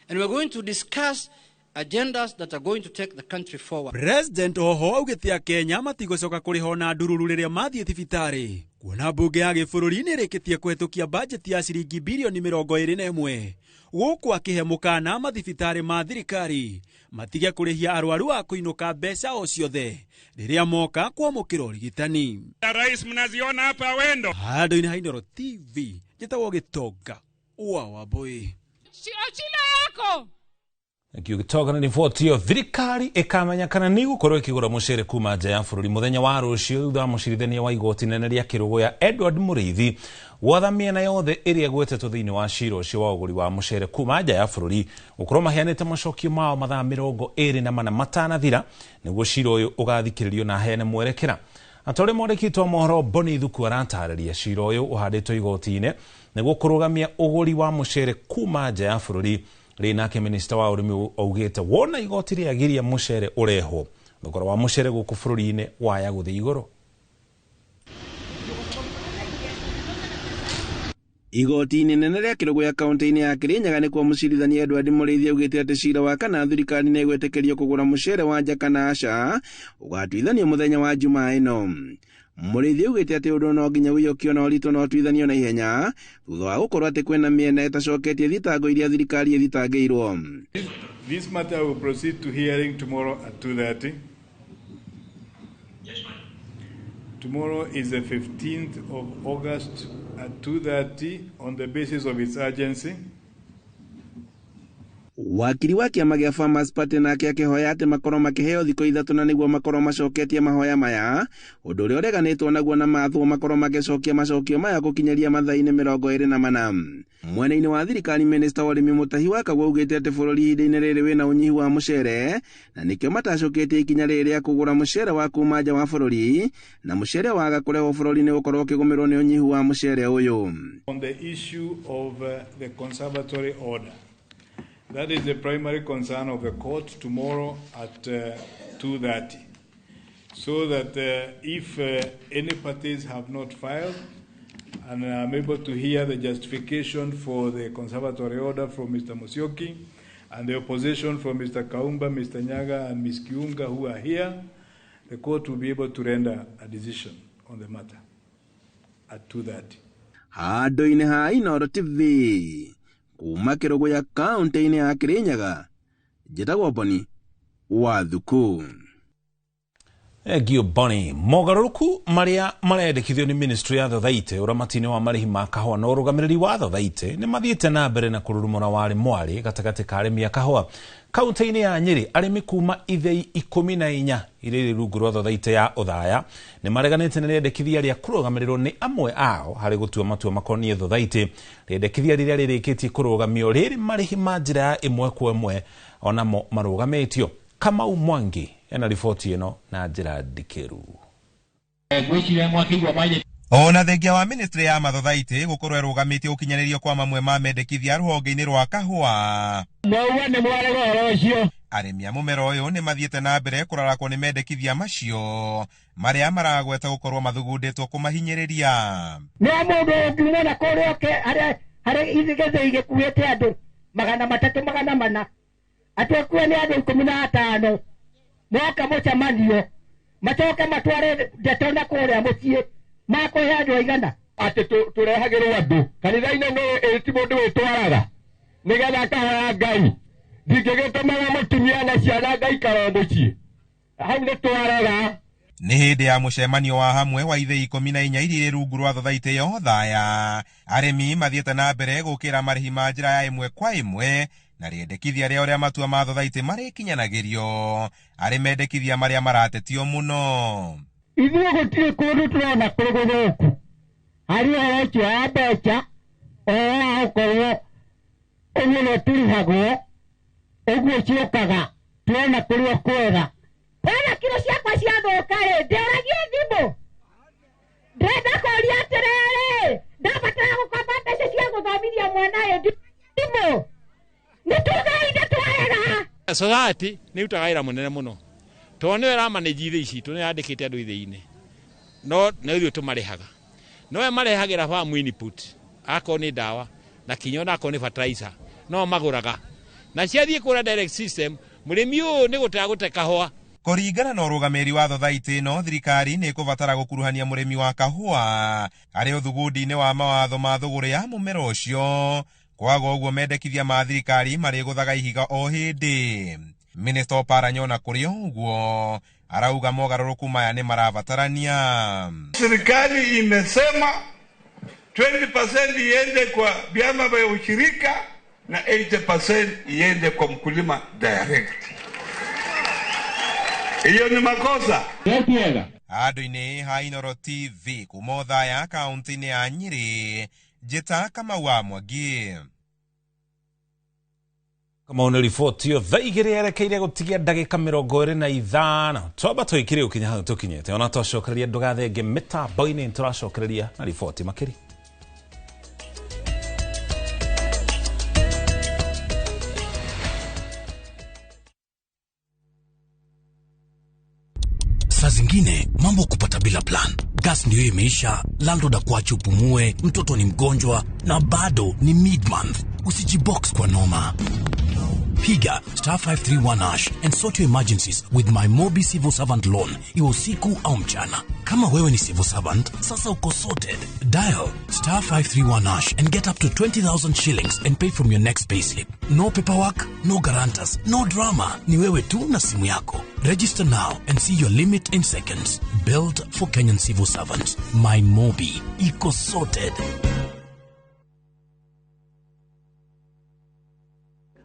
S3: and we're going to discuss agendas that are going to take the country forward.
S29: President oho augite a Kenya matigocoka kuriho na ndururu riria mathie thibitari kuona bunge ya gibũrũri nĩ ĩrĩkĩtie kũhetũkia bajeti ya ciringi bilioni 21 gũkũ akihe mũkana mathibitari ma thirikari matige kũrĩhia arwaru a kũinũka mbeca o ciothe rĩrĩa moka kwamũkĩra ũrigitani.
S11: Rais mnaziona hapa wendo
S29: handũ-inĩ ha Inooro TV njĩtagwo Gĩtonga wa Wambũi.
S11: Ochila yako
S4: Gĩtoga na riboti yo thirikari ikamenya kana ni gukorwo ikigura mucere kuma nja ya bũrũri muthenya wa rũciũ thutha wa mũcirithania wa igoti nene rĩa Kĩrũgũ ya Edward Mũrĩithi watha mĩena yothe ĩrĩa ĩgwetetwo thĩinĩ wa cira ũcio wa ũgũri wa mucere kuma nja ya bũrũri gũkorwo maheanĩte macokio mao mathaa 24 matanathira nĩguo cira ũyũ ũgathikĩrĩrio na heane mwerekera. Atore mwandĩki wa mohoro Boni Thuku aratarĩria cira ũyũ ũhandĩtwo igoti-inĩ nĩguo kũrũgamia ũgũri wa mucere kuma nja ya bũrũri. Nake minista wa ũrĩmi augĩte wona igoti rĩagiria mucere ũrehwo thogora wa mucere gũkũ bũrũri-inĩ waya gũthiĩ igũrũ.
S12: Igoti-inĩ nene rĩa Kĩrũgũ ya kaunti-inĩ ya Kĩrĩnyaga nĩkuo mũcirithania Edward Mũrĩithi augĩte atĩ cira wa kana thirikari nĩ ĩgwetĩkĩrio kũgũra mucere wa nja kana aca ũgatuithanio mũthenya wa Jumaa ĩno. Mũrĩithi augĩte atĩ ũndũ no nginya wĩyũkio na ũritũ na ũtuithanio na ihenya thutha wa gũkorwo atĩ kwĩna mĩena ĩtacoketie thitango iria thirikari ĩthitangĩirwo.
S13: This matter will proceed to hearing tomorrow at 2:30. Tomorrow is the 15th of August at 2:30 on the basis of its urgency.
S12: Wakiri wa kĩama gĩa Farmers Party nake akĩhoya atĩ makorwo makĩheo thikũ ithatũ na nĩguo makorwo macoketie mahoya maya ũndũ ũrĩa ũreganĩtwo naguo na mathwo makorwo magĩcokia macokio maya gũkinyaria mathaa-inĩ 24. Mwena-inĩ wa thirikari minista wa ũrĩmi Mũtahi wa Kagwe augĩte atĩ bũrũri ihinda-inĩ rĩrĩ wĩna ũnyihu wa mũcere na nĩkĩo matacoketie ikinya rĩrĩ rĩa kũgũra mũcere wa kuma nja wa bũrũri na mũcere waga kũrehwo bũrũri-inĩ gũkorwo ũkĩgũmĩrwo nĩ ũnyihu wa mũcere ũyũ.
S13: On the issue of the conservatory order, that is the primary concern of the court tomorrow at 2:30. So that if any parties have not filed, and I'm able to hear the justification for the conservatory order from Mr. Musyoki, and the opposition from Mr. Kaumba, Mr. Nyaga, and Ms. Kiunga, who are here, the court will be able to render a decision on the matter at 2:30.
S12: Handũ-inĩ ha Inooro TV. Kuma Kĩrũgũ ya kaunti-inĩ ya Kĩrĩnyaga njĩtagwo Boni wa Thuku.
S4: Egio Boni mogarũrũku marĩa marendekithio nĩ ministry ya thothaitĩ ũramati-inĩ wa marĩhi ma kahũa na ũrũgamĩrĩri wa thothaitĩ nĩ mathiĩte na mbere na kũrurumũra warĩ mwarĩ gatagatĩ ka arĩmi a kahũa. Kaunti-inĩ ya Nyĩrĩ arĩmi kuma ithei 14 irĩ rungu rwa thothaitĩ ya Othaya nĩ mareganĩte na rĩendekithia rĩa kũrũgamĩrĩrwo nĩ amwe ao harĩ gũtua matua makoniĩ thothaitĩ. Rĩendekithia rĩrĩa rĩrĩkĩtie kũrũgamio rĩrĩ marĩhi ma njĩra ya ĩmwe kwa ĩmwe onamo marũgamĩtio. Kamau Mwangi ena riboti ĩno na njĩra ndikĩru.
S14: Ona thengia wa ministry ya mathothaitĩ gũkorwo ĩrũgamĩtie ũkinyanĩrio kwa mamwe ma mendekithia rũhonge-inĩ rwa kahũa. Arĩmi a mũmera ũyũ nĩ mathiĩte na mbere kũrarakwo nĩ mendekithia macio marĩa maragweta gũkorwo mathugundĩtwo kũmahinyĩrĩria.
S15: Nĩ mũndũ ũngĩmona kũrĩa harĩ ithigĩthĩ igĩkuĩte andũ 300-400 atekuwe nĩ andũ 15 mwaka mũcemanio macoke matware ndeto na kũrĩa mũciĩ makũhe andũ aigana atĩ tũrehagĩrwo andũ kanitha-inĩ nĩ ti mũndũ wĩtwaraga nĩgetha akahoya Ngai ndingĩgĩtũmaga mũtumia na ciana ngaikara mũciĩ hau nĩ twaraga.
S14: Nĩ hĩndĩ ya mũcemanio wa hamwe wa ithei 14 irĩ rungu rwa thothaitĩ ya Othaya arĩmi mathiĩte na mbere gũkĩra marĩhi ma njĩra ya ĩmwe kwa ĩmwe na rĩendekithia rĩa ũrĩa matua ma thothaitĩ marĩkinyanagĩrio arĩ mendekithia marĩa maratetio mũno.
S15: Ithuĩ gũtirĩ kũndũ tũrona kũrĩ gũthũku harĩ ũhoro ũcio wa mbeca ũhoro ũkorwo ũguo nĩ tũrĩhagwo ũguo ciũkaga tuona kũrĩ o kwega. Wona kiro ciakwa ciathũka nderagia thimũ ndenda kũria atĩrĩrĩ ndabatara gũkomba mbeca cia gũthomithia mwana ũyũ thimũ nĩtugaine twega
S11: society nĩ utaga wĩra mũnene mũno tondũ nĩwe ramanĩji ithe ici nĩ yandĩkĩte andũ ithe-inĩ no ithuĩ tũmarĩhaga nowe marehagĩra farm input akorwo nĩ ndawa na kinyo na akorwo nĩ fertilizer no magũraga na ciathiĩ kũra direct system mũrĩmi ũyũ nĩ gũte kahũa.
S14: Kũringana na ũrũgamĩrĩri wa thothaitĩ ĩno, thirikari nĩ ĩkũbatara gũkuruhania mũrĩmi wa kahũa arĩ ũthugudi-inĩ wa mawatho ma thũgũrĩ ya mũmera ũcio. Kwaga ũguo mendekithia ma thirikari marĩgũthaga ihiga o hĩndĩ. Minista Oparanya ona kũrĩ ũguo arauga mogarũrũku maya nĩ marabatarania.
S16: Serikali imesema 20% iende kwa vyama vya ushirika na 80% iende kwa mkulima direct. Hiyo ni makosa.
S14: Andũ-inĩ ha Inooro TV kuma Othaya kaunti-inĩ ya Nyĩrĩ, Njĩta Kamau wa Mwangi.
S4: Kamau nĩ riboti yo thaa igĩrĩ yerekeire gũtigia ndagĩka 25 twamba twĩkire ũkinya hau tũkinyĩte ona twacokereria ndũgathenge mĩtambo-inĩ tũracokereria na riboti makĩria.
S17: Saa zingine mambo kupata bila plan. Gas ndio imeisha, landlord akuache upumue, mtoto ni mgonjwa na bado ni mid-month. Usijibox kwa noma. Piga *531# and sort your emergencies with my Mobi Civil Servant Loan, iwe usiku au mchana. Kama wewe ni civil servant, sasa uko sorted. Dial *531# and get up to 20,000 shillings and pay from your next payslip. No paperwork, no guarantors, no drama. Ni wewe tu na simu yako. Register now and see your limit in seconds. Built for Kenyan civil servants. My Mobi, iko sorted.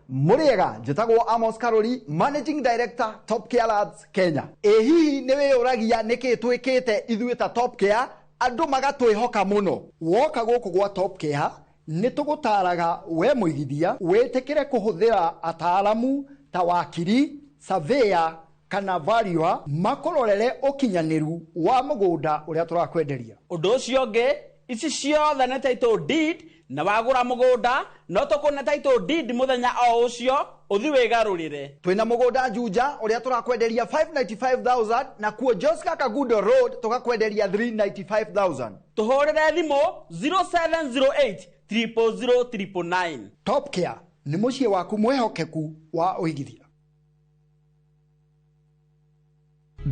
S18: Muriega, njĩtagwo Amos Karori, Managing Director, Top Care Labs, Kenya. Hihi nĩwe ũragia nĩkĩ twĩkĩte ithuĩ ta Top Care, andũ magatwĩhoka mũno. Woka gũkũ gwa Top Care, nĩtũgũtaraga we mũigithia, wĩtĩkĩre kũhũthĩra ataalamu ta wakiri, surveyor, kana valuer, makororere ũkinyanĩru wa mũgũnda ũrĩa tũrakwenderia.
S19: Ũndũ ũcio ũngĩ, ici ciothe nĩ title deed, na wagũra mũgũnda no tũkũne title deed mũthenya o ũcio ũthi wĩgarũrĩre.
S18: Twĩna mũgũnda Juja ũrĩa tũrakwenderia 595,000 na kuo Joska Kagudo Road tũgakwenderia 395,000.
S19: Tũhũrĩre thimũ 0708 000 999.
S18: Top Care nĩ mũciĩ waku mwĩhokeku wa ũigithia.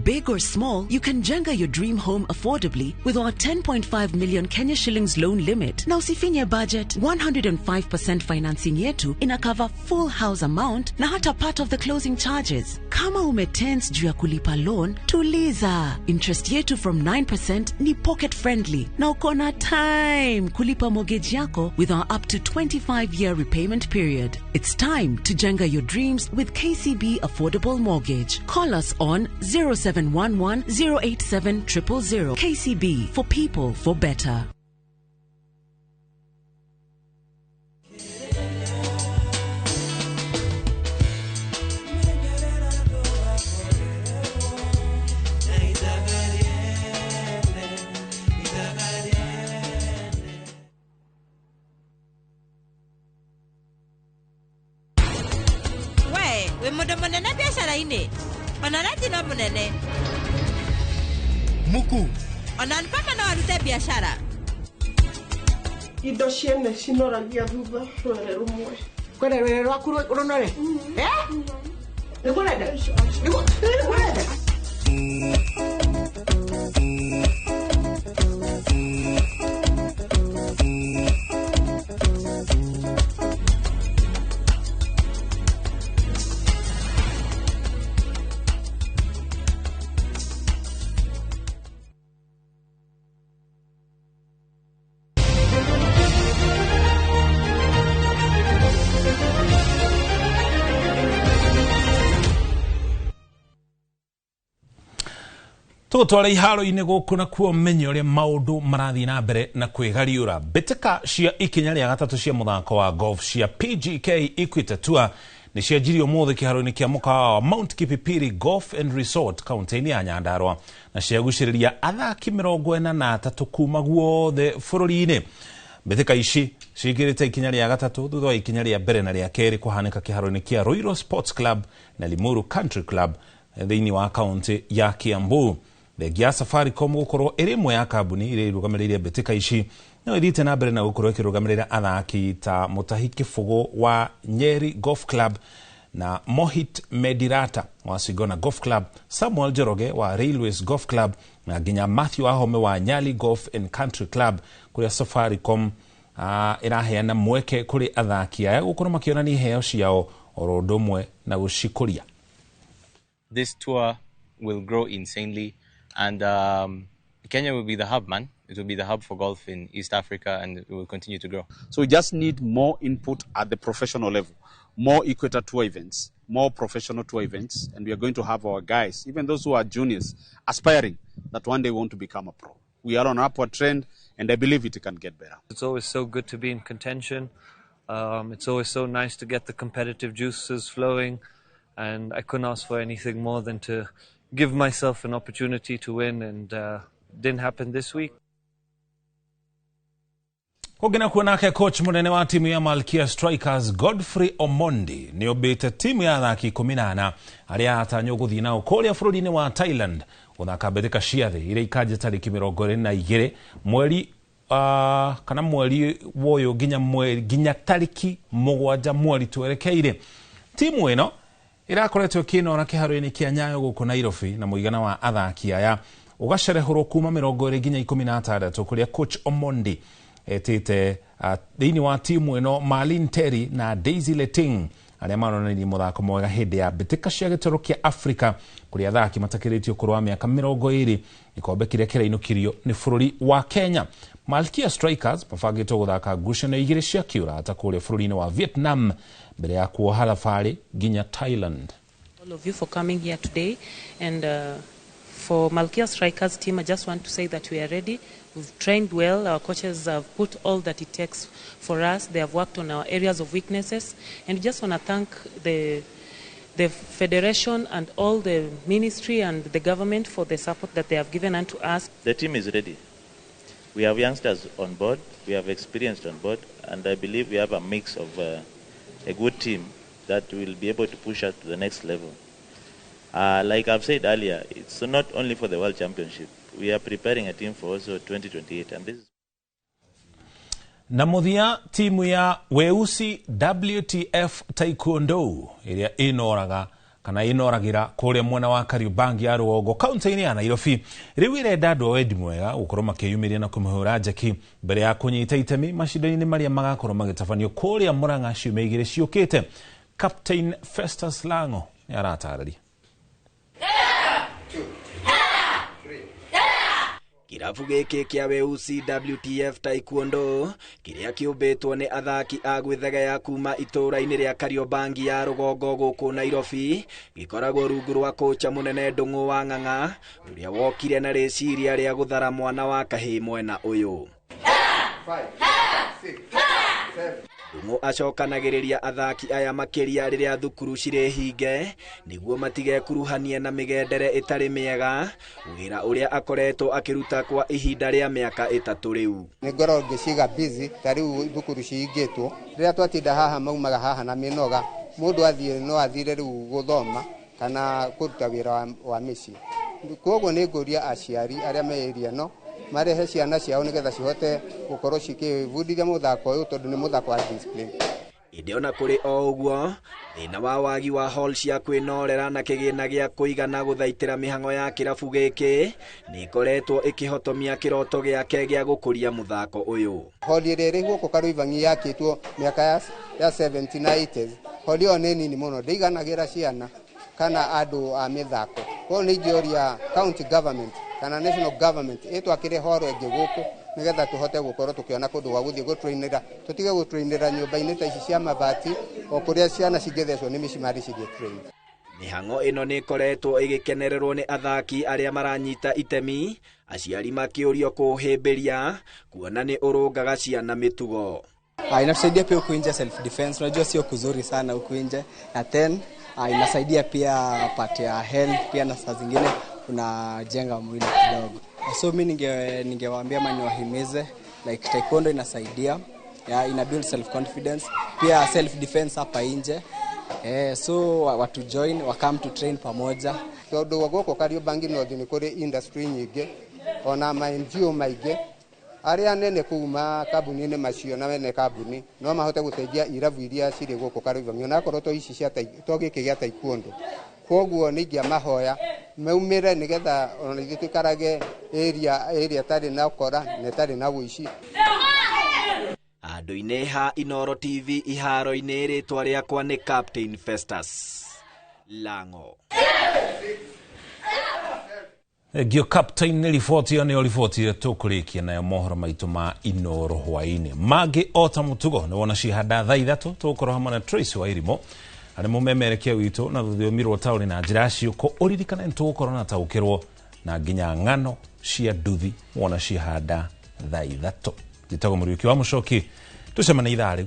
S35: Big or small, you can jenga your dream home affordably with our 10.5 million Kenya shillings loan limit. Na usifinye budget, 105% financing yetu ina cover full house amount na hata part of the closing charges. Kama umetense juu ya kulipa loan, tuliza. Interest yetu from 9% ni pocket friendly. Na ukona time kulipa mortgage yako with our up to 25-year repayment period. It's time to jenga your dreams with KCB Affordable Mortgage. Call us on 0711-087-000. KCB, for people, for better.
S20: We muda munene biashara ini. Onarati no munene.
S19: Muku.
S20: Onanipaka na warute biashara.
S21: Indo ciene cinoragia thutha rwere rumwe. Kwenda rwere rwaku runore? Nĩkũrenda? Nĩkũrenda?
S4: Tũtware iharo-inĩ gũkũ na kuo menye ũrĩa maũndũ marathiĩ na mbere na kwĩgariũra. Mbĩtĩka cia ikinya rĩa gatatũ cia mũthako wa golf cia PGK Equator Tour nĩ cianjirio mũthĩ kĩharo-inĩ kĩa mũkawa wa Mount Kipipiri Golf and Resort kaunti-inĩ ya Nyandarua na ciagucĩrĩria athaki 43 kuma guothe bũrũri-inĩ. Mbĩtĩka ici ciĩkĩrĩte ikinya rĩa gatatũ thutha wa ikinya rĩa mbere na rĩa kerĩ kũhanĩka kĩharo-inĩ kĩa Ruiru Sports Club na Limuru Country Club thĩinĩ wa kaunti ya Kiambu. Bengi ya Safaricom gũkorwo ĩrĩ ĩmwe ya kambuni iria irũgamĩrĩire mbĩtĩka ici no ĩthiĩte na mbere na gũkorwo ĩkĩrũgamĩrĩra athaki ta Mutahi Kĩbũgũ wa Nyeri Golf Club na Mohit Medirata wa Sigona Golf Club, Samuel Njoroge wa Railways Golf Club na nginya Matthew Ahome wa Nyali Golf and Country Club, kũrĩa Safaricom ĩraheana mweke kũrĩ athaki aya gũkorwo makĩonania iheo ciao oro ũndũ ũmwe na gũcikũria.
S5: This tour will grow insanely, and Kenya will be the hub, man. It will be the hub for golf in East Africa, and it will continue to grow.
S6: So we just need more input at the professional level, more Equator Tour events, more professional tour events, and we are going to have our guys, even those who are juniors, aspiring that one day want to become a pro. We are on an upward trend, and I believe it can get better.
S7: It's always so good to be in contention. It's always so nice to get the competitive juices flowing, and I couldn't ask for anything more than to give myself an opportunity to win, and didn't happen this week.
S4: Kũgena kuonake coach mũnene wa timu ya Malkia Strikers Godfrey Omondi nĩ obĩte timu ya athaki 14 arĩa atanywo gũthiĩ nao kũrĩa bũrũri-inĩ wa Thailand gũthaka mbĩtĩka cia thĩ iria ikambia tarĩki 22 mweri kana mweri woyo nginya tarĩki 7 mweri twerekeire. Timu ĩno irakoretwo ĩkĩnora kĩharo-inĩ kĩa Nyayo gũkũ Nairobi na mũigana wa athaki aya ũgacerehũrwo kuma 20 nginya 16 kũrĩa coach Omondi etĩte thĩinĩ wa timu ĩno Marlene Terry na Daisy Leting arĩa maronanirie mũthako mwega hĩndĩ ya mbĩtĩka cia gĩtaro kĩa Afrika kũrĩa athaki matakĩrĩtio kũrũ wa mĩaka 20 ikombe kĩrĩa kĩrainũkirio nĩ bũrũri wa Kenya. Malkia Strikers mabangĩtwo gũthaka ngucanio 2 cia kĩũrata kũrĩa bũrũri-inĩ wa Vietnam mbere ya kuoha thabarĩ nginya Thailand.
S22: All of you for coming here today, and for Malkia Strikers team, I just want to say that we are ready. We've trained well. Our coaches have put all that it takes for us. They have worked on our areas of weaknesses, and we just want to thank the federation and all the ministry and the government for the support that they have given unto us.
S23: The team is ready. We have youngsters on board. We have experienced on board, and I believe we have a mix of a good team that will be able to push us to the next level. Like I've said earlier, it's not only for the World Championship. We are preparing a team for also 2028, and this is...
S4: Na mũthia timu ya Weusi WTF Taekwondo iria inoraga kana inoragira kũrĩa mwena wa Kariobangi ya rũgongo kaunti-inĩ ya Nairobi rĩu irenda andũ wendi mwega gũkorwo makĩyumĩria na kũmĩhũra njeki mbere ya kũnyita itemi macindano-inĩ marĩa magakorwo magĩtabanio kũrĩa Murang'a ciumia 2 ciũkĩte. Captain Festus Lango nĩaratarĩria.
S24: Kirabu gĩkĩ kĩa Weusi WTF Taekwondo kĩrĩa kĩũmbĩtwo nĩ athaki a gwĩthegea kuma itũũra-inĩ rĩa Kariobangi ya rũgongo gũkũ Nairobi gĩkoragwo rungu rwa kocha mũnene Ndung'u wa Ng'ang'a ũrĩa wokire na rĩciria rĩa gũthara mwana wa kahĩ mwena ũyũ. Ndung'u acokanagĩrĩria athaki aya makĩria rĩrĩa thukuru cirĩ hinge nĩguo matigekuruhanie na mĩgendere ĩtarĩ mĩega, wĩra ũrĩa akoretwo akĩruta kwa ihinda rĩa mĩaka 3 rĩu.
S25: Nĩngoragwo ngĩciga busy ta rĩu thukuru cihingĩtwo rĩrĩa twatinda haha maumaga haha na mĩnoga mũndũ athiĩ no athire rĩu gũthoma kana kũruta wĩra wa mĩciĩ. Koguo nĩngũria aciari arĩa me area no marehe ciana ciao nĩgetha cihote gũkorwo cikĩbundithia mũthako ũyũ tondũ nĩ mũthako wa discipline.
S24: Ĩndĩ ona kũrĩ o ũguo thĩna wa wagi wa hall cia kwĩnorera na kĩgĩna gĩa kũigana gũthaitĩra mĩhang'o ya kĩrabu gĩkĩ nĩkoretwo ĩkĩhotomia kĩroto gĩake gĩa gũkũria mũthako ũyũ.
S25: Hall ĩrĩa ĩrĩ gũkũ Kariobangi yakĩtwo mĩaka ya 70 na 80s. Hall ĩyo nĩ nini mũno ndĩiganagĩra ciana kana andũ a mĩthako. Koguo nĩ ingĩũria county government kana national government ĩtwakĩre horo ĩngĩ gũkũ nĩgetha tũhote gũkorwo tũkĩona kũndũ gwa gũthiĩ gũtrainĩra, tũtige gũtrainĩra nyũmba-inĩ ta ici cia mabati o kũrĩa ciana cingĩthecwo nĩ mĩcimari cigĩtrain.
S24: Mĩhang'o ĩno nĩ ĩkoretwo ĩgĩkenererwo nĩ athaki arĩa maranyita itemi, aciari makĩũrio kũhĩmbĩria kuona nĩ ũrũngaga ciana mĩtugo.
S1: Inatusaidia pia huku nje self defense. Unajua sio kuzuri sana huku nje. Na then inasaidia pia part ya health pia, na saa zingine unajenga mwili kidogo. So mimi ningewaambia mani wahimize like taekwondo inasaidia, ina build self confidence, pia self defense hapa nje. So watu join, wa come to train pamoja.
S25: So do wagoko Kariobangi no ni kore industry nyingi ona ma NGO maige aria nene kuma kabuni-inĩ macio na wene kabuni no mahote gũteithia irabu iria cirĩ gũkũ Kariobangi na korwo to ici cia to gĩkĩ gĩa taekwondo. Koguo nĩngĩa mahoya meumĩre nĩgetha ona ithuĩ tũikarage area tarĩ na ũkora na tarĩ na ũici.
S24: Andũ-inĩ ha Inooro TV iharo-inĩ rĩtwa rĩakwa nĩ Captain Festus Lango.
S4: Gio Captain nĩ riboti yo nĩ riboti tũkũrĩkia nayo mohoro maitũ ma Inooro hwainĩ. Mangĩ ota mũtugo nĩ wona cihanda thaa 3 tũkorwo hamwe na Tracy Wairimo arĩ mũmemerekia witũ na rũthiomi rwa taũni na njĩra ciũko ũririkane tũgũkorwo na taũkĩrwo na nginya ng'ano cia nduthi wona cihanda thaa 3. Njĩtagwo Mũriũki wa Mũcoki, tũcemane ithaa rĩu.